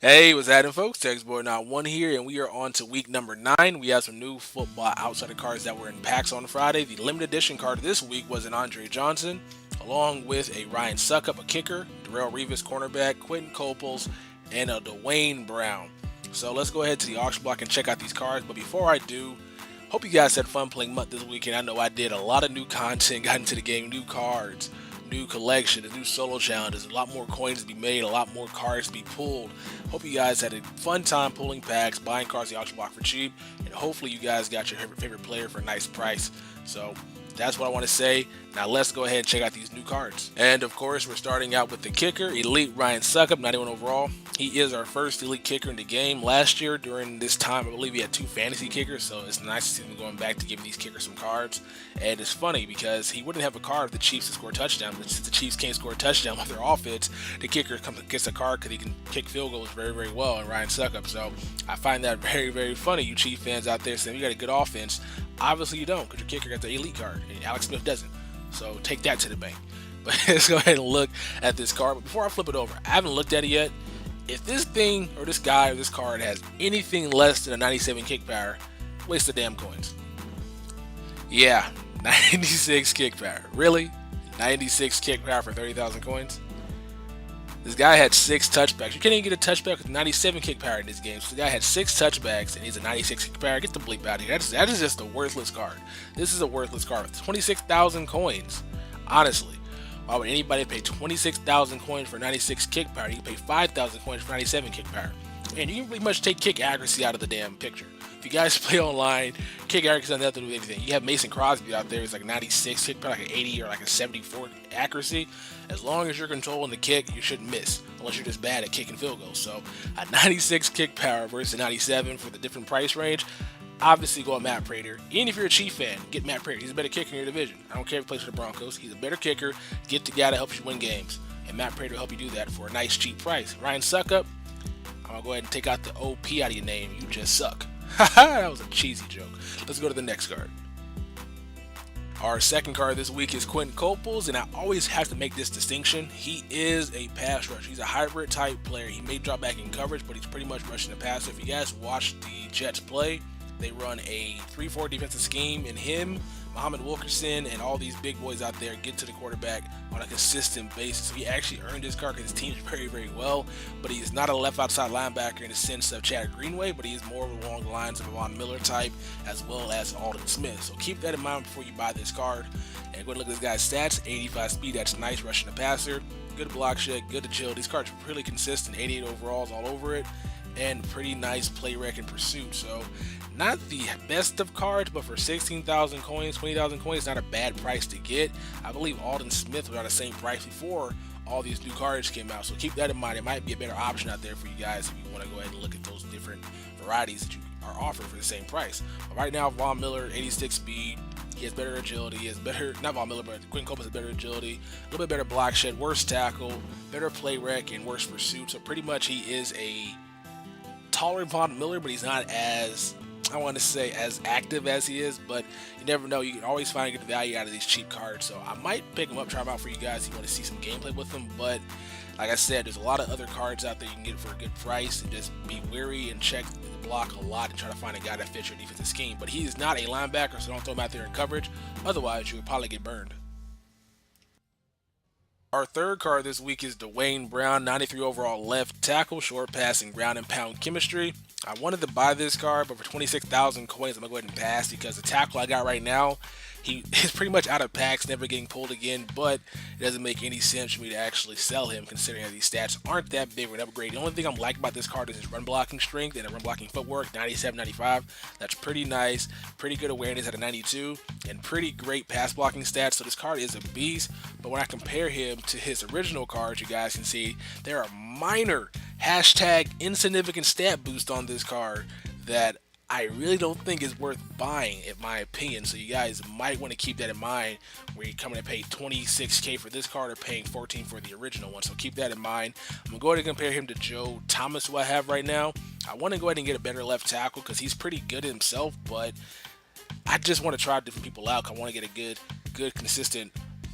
Hey, what's happening, folks? Textboard Not One here, and we are on to week number 9. We have some new football outsider cards that were in packs on Friday. The limited edition card this week was an Andre Johnson, along with a Ryan Succop, a kicker, Darrelle Revis, cornerback, Quinton Coples, and a Duane Brown. So let's go ahead to the auction block and check out these cards. But before I do, hope you guys had fun playing MUT this weekend. I know I did. A lot of new content, got into the game, new cards, new collection, new solo challenges, a lot more coins to be made, a lot more cards to be pulled. Hope you guys had a fun time pulling packs, buying cards at the auction block for cheap, and hopefully you guys got your favorite player for a nice price. So that's what I want to say. Now let's go ahead and check out these new cards. And of course, we're starting out with the kicker, Elite Ryan Succop, 91 overall. He is our first elite kicker in the game. Last year during this time, I believe he had 2 fantasy kickers, so it's nice to see him going back to giving these kickers some cards. And it's funny because he wouldn't have a card if the Chiefs to score a touchdown, but since the Chiefs can't score a touchdown with their offense, the kicker gets a card because he can kick field goals very, very well, and Ryan Succop. So I find that very, very funny, you Chief fans out there saying you got a good offense. Obviously you don't, because your kicker got the elite card, and Alex Smith doesn't. So take that to the bank. But let's go ahead and look at this card. But before I flip it over, I haven't looked at it yet. If this thing or this guy or this card has anything less than a 97 kick power, waste the damn coins. Yeah, 96 kick power. Really? 96 kick power for 30,000 coins? This guy had 6 touchbacks. You can't even get a touchback with 97 kick power in this game. So the guy had 6 touchbacks and he's a 96 kick power. Get the bleep out of here. That is just a worthless card. This is a worthless card with 26,000 coins. Honestly, why would anybody pay 26,000 coins for 96 kick power? You can pay 5,000 coins for 97 kick power. And you can pretty much take kick accuracy out of the damn picture. If you guys play online, kick accuracy has nothing to do with anything. You have Mason Crosby out there, it's like 96 kick power, like an 80 or like a 74 accuracy. As long as you're controlling the kick, you shouldn't miss, unless you're just bad at kicking field goals. So a 96 kick power versus a 97 for the different price range. Obviously, go at Matt Prater. Even if you're a Chief fan, get Matt Prater. He's a better kicker in your division. I don't care if he plays for the Broncos. He's a better kicker. Get the guy that helps you win games. And Matt Prater will help you do that for a nice, cheap price. Ryan Succop, I'm going to go ahead and take out the OP out of your name. You just suck. Haha, that was a cheesy joke. Let's go to the next card. Our second card this week is Quinton Coples, and I always have to make this distinction. He is a pass rusher. He's a hybrid type player. He may drop back in coverage, but he's pretty much rushing the passer. If you guys watch the Jets play, they run a 3-4 defensive scheme, and him, Muhammad Wilkerson, and all these big boys out there get to the quarterback on a consistent basis. So he actually earned his card because his team's very, very well, but he is not a left outside linebacker in the sense of Chad Greenway, but he is more along the lines of a Von Miller type as well as Alden Smith. So keep that in mind before you buy this card. And go and look at this guy's stats. 85 speed, that's nice rushing the passer. Good block shed, good agility. These cards are really consistent. 88 overalls all over it. And pretty nice play rec and pursuit. So not the best of cards, but for 16,000 coins, 20,000 coins, not a bad price to get. I believe Alden Smith was on the same price before all these new cards came out. So keep that in mind. It might be a better option out there for you guys if you want to go ahead and look at those different varieties that you are offered for the same price. But right now, Von Miller, 86 speed. He has better agility. He has better, not Von Miller, but Quinton Coples has better agility, a little bit better block shed, worse tackle, better play rec, and worse pursuit. So pretty much he is a taller Von Miller, but he's not as, I want to say, as active as he is, but you never know. You can always find a good value out of these cheap cards. So I might pick them up, try them out for you guys if you want to see some gameplay with them. But like I said, there's a lot of other cards out there you can get for a good price, and just be wary and check the block a lot and try to find a guy that fits your defensive scheme. But he is not a linebacker, so don't throw him out there in coverage. Otherwise, you would probably get burned. Our third card this week is Duane Brown, 93 overall left tackle, short passing, ground and pound chemistry. I wanted to buy this card, but for 26,000 coins, I'm going to go ahead and pass because the tackle I got right now, he is pretty much out of packs, never getting pulled again, but it doesn't make any sense for me to actually sell him considering that these stats aren't that big or an upgrade. The only thing I'm liking about this card is his run blocking strength and a run blocking footwork, 97, 95. That's pretty nice, pretty good awareness at a 92, and pretty great pass blocking stats. So this card is a beast, but when I compare him to his original cards, you guys can see there are minor hashtag insignificant stat boost on this card that I really don't think is worth buying, in my opinion. So you guys might want to keep that in mind where you're coming to pay 26k for this card or paying 14 for the original one. So keep that in mind. I'm going to go ahead and compare him to Joe Thomas, who I have right now. I want to go ahead and get a better left tackle because he's pretty good himself, but I just want to try different people out. I want to get a good, consistent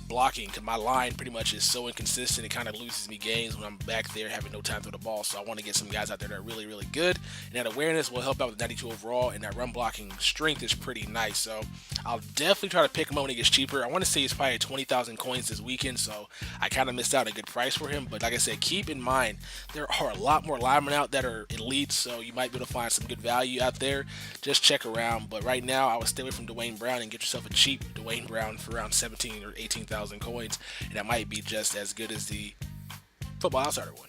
blocking, because my line pretty much is so inconsistent. It kind of loses me games when I'm back there having no time to throw the ball. So I want to get some guys out there that are really, really good. And that awareness will help out with 92 overall, and that run blocking strength is pretty nice. So I'll definitely try to pick him up when he gets cheaper. I want to say he's probably 20,000 coins this weekend, so I kind of missed out on a good price for him. But like I said, keep in mind, there are a lot more linemen out that are elite, so you might be able to find some good value out there. Just check around. But right now, I would stay away from Duane Brown and get yourself a cheap Duane Brown for around 17 or 18,000 coins, and that might be just as good as the Football Outsider one.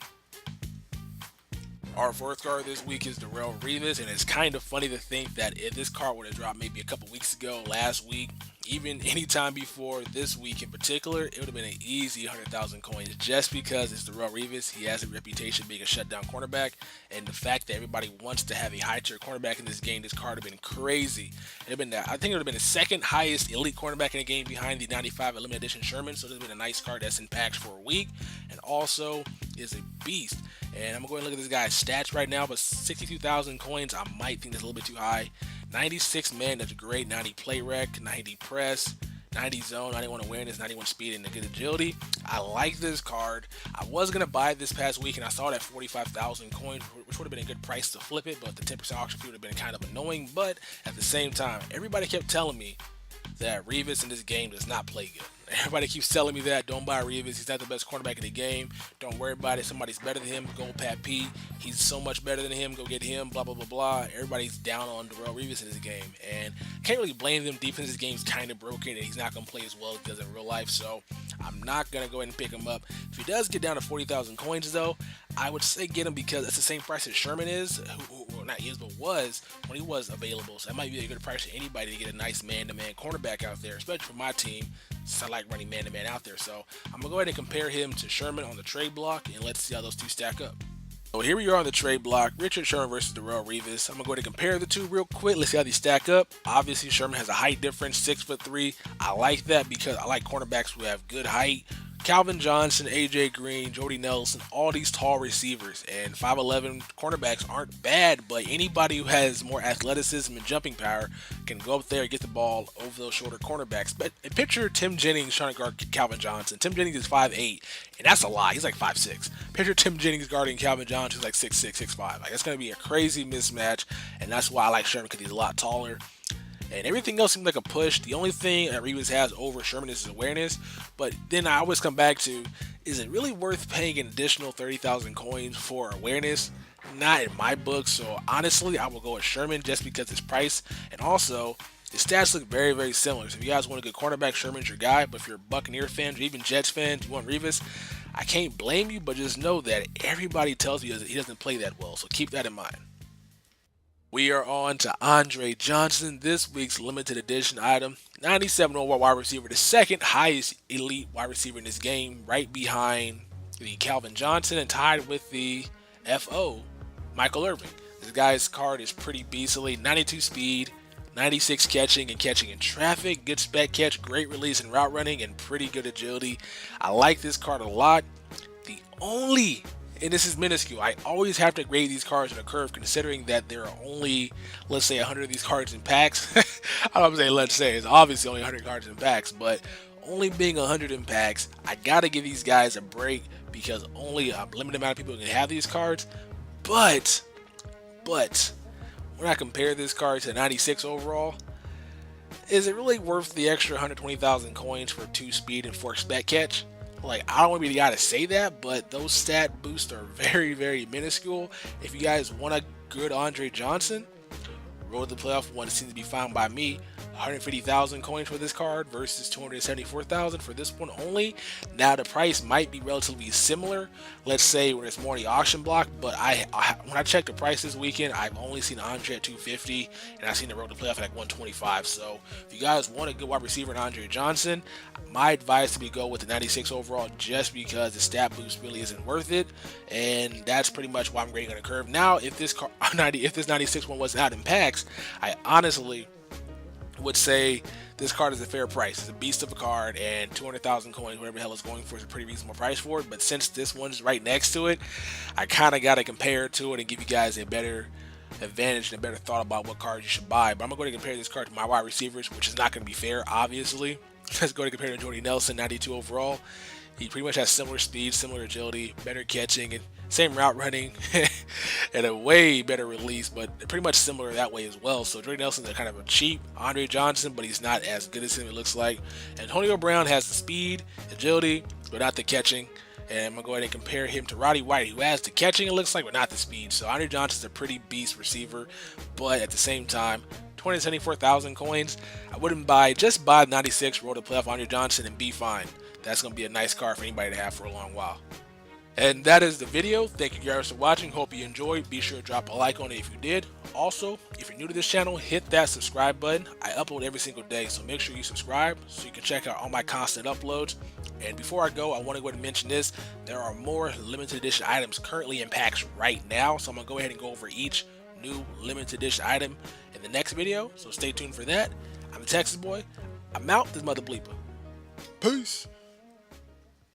Our fourth card this week is Darrelle Revis, and it's kind of funny to think that if this card would have dropped maybe a couple weeks ago, last week, even any time before this week in particular, it would have been an easy 100,000 coins just because it's Darrelle Revis. He has a reputation being a shutdown cornerback, and the fact that everybody wants to have a high-tier cornerback in this game, this card would have been crazy. I think it would have been the second highest elite cornerback in the game behind the 95 Limited Edition Sherman, so this would have been a nice card that's in packs for a week, and also is a beast. And I'm going to go ahead and look at this guy's stats right now, but 62,000 coins, I might think that's a little bit too high. 96 man, that's great. 90 play rec, 90 press, 90 zone, 91 awareness, 91 speed, and a good agility. I like this card. I was going to buy it this past week, and I saw that 45,000 coins, which would have been a good price to flip it, but the 10% auction fee would have been kind of annoying. But at the same time, everybody kept telling me that Revis in this game does not play good. Everybody keeps telling me that. Don't buy Revis. He's not the best cornerback in the game. Don't worry about it. Somebody's better than him. Go Pat P. He's so much better than him. Go get him. Blah, blah, blah, blah. Everybody's down on Darrelle Revis in this game. And can't really blame them. Defense, this game's kind of broken, and he's not going to play as well as he does in real life. So I'm not going to go ahead and pick him up. If he does get down to 40,000 coins, though, I would say get him because it's the same price as Sherman is. Well, not is, but was when he was available. So that might be a good price for anybody to get a nice man-to-man cornerback out there, especially for my team. So I like running man-to-man out there. So I'm going to go ahead and compare him to Sherman on the trade block, and let's see how those two stack up. So here we are on the trade block, Richard Sherman versus Darrelle Revis. I'm going to go ahead and compare the two real quick. Let's see how these stack up. Obviously, Sherman has a height difference, 6'3". I like that because I like cornerbacks who have good height. Calvin Johnson, AJ Green, Jordy Nelson, all these tall receivers, and 5'11" cornerbacks aren't bad, but anybody who has more athleticism and jumping power can go up there and get the ball over those shorter cornerbacks. But picture Tim Jennings trying to guard Calvin Johnson. Tim Jennings is 5'8", and that's a lot. He's like 5'6". Picture Tim Jennings guarding Calvin Johnson, who's like 6'6", 6'5". Like, that's going to be a crazy mismatch, and that's why I like Sherman, because he's a lot taller. And everything else seems like a push. The only thing that Revis has over Sherman is his awareness. But then I always come back to, is it really worth paying an additional 30,000 coins for awareness? Not in my book. So honestly, I will go with Sherman just because his price. And also, his stats look very, very similar. So if you guys want a good cornerback, Sherman's your guy. But if you're Buccaneer fans or even Jets fans, you want Revis, I can't blame you. But just know that everybody tells you he doesn't play that well. So keep that in mind. We are on to Andre Johnson, this week's limited edition item. 97 overall wide receiver, the second highest elite wide receiver in this game, right behind the Calvin Johnson and tied with the FO, Michael Irvin. This guy's card is pretty beastly. 92 speed, 96 catching and catching in traffic, good spec catch, great release and route running, and pretty good agility. I like this card a lot. And this is minuscule, I always have to grade these cards in a curve considering that there are only, let's say, 100 of these cards in packs. I don't say let's say, it's obviously only 100 cards in packs, but only being 100 in packs, I gotta give these guys a break because only a limited amount of people can have these cards. But when I compare this card to 96 overall, is it really worth the extra 120,000 coins for 2 speed and 4 spec catch? Like, I don't want to be the guy to say that, but those stat boosts are very, very minuscule. If you guys want a good Andre Johnson, road to the playoff one seems to be fine by me. 150,000 coins for this card versus 274,000 for this one only. Now the price might be relatively similar, let's say when it's more in the auction block, but when I checked the price this weekend, I've only seen Andre at 250 and I've seen the road to playoff at like 125. So if you guys want a good wide receiver in Andre Johnson, my advice to be go with the 96 overall just because the stat boost really isn't worth it, and that's pretty much why I'm grading on the curve. Now if this 96 one was out in packs, I honestly would say this card is a fair price. It's a beast of a card, and 200,000 coins, whatever the hell it's going for, is a pretty reasonable price for it. But since this one's right next to it, I kind of got to compare it to it and give you guys a better advantage and a better thought about what cards you should buy. But I'm going to compare this card to my wide receivers, which is not going to be fair, obviously. Let's go to compare to Jordy Nelson, 92 overall. He pretty much has similar speed, similar agility, better catching, and same route running, and a way better release, but pretty much similar that way as well. So Jordy Nelson's a kind of a cheap Andre Johnson, but he's not as good as him, it looks like. Antonio Brown has the speed, agility, but not the catching. And I'm going to go ahead and compare him to Roddy White, who has the catching, it looks like, but not the speed. So Andre Johnson's a pretty beast receiver, but at the same time, 274,000 coins. I wouldn't just buy 96, roll to playoff Andre Johnson, and be fine. That's going to be a nice car for anybody to have for a long while. And that is the video. Thank you guys for watching. Hope you enjoyed. Be sure to drop a like on it if you did. Also, if you're new to this channel, hit that subscribe button. I upload every single day, so make sure you subscribe so you can check out all my constant uploads. And before I go, I want to go ahead and mention this. There are more limited edition items currently in packs right now, so I'm going to go ahead and go over each new limited edition item in the next video, so stay tuned for that. I'm the Texas Boy. I'm out. This mother bleeper. Peace.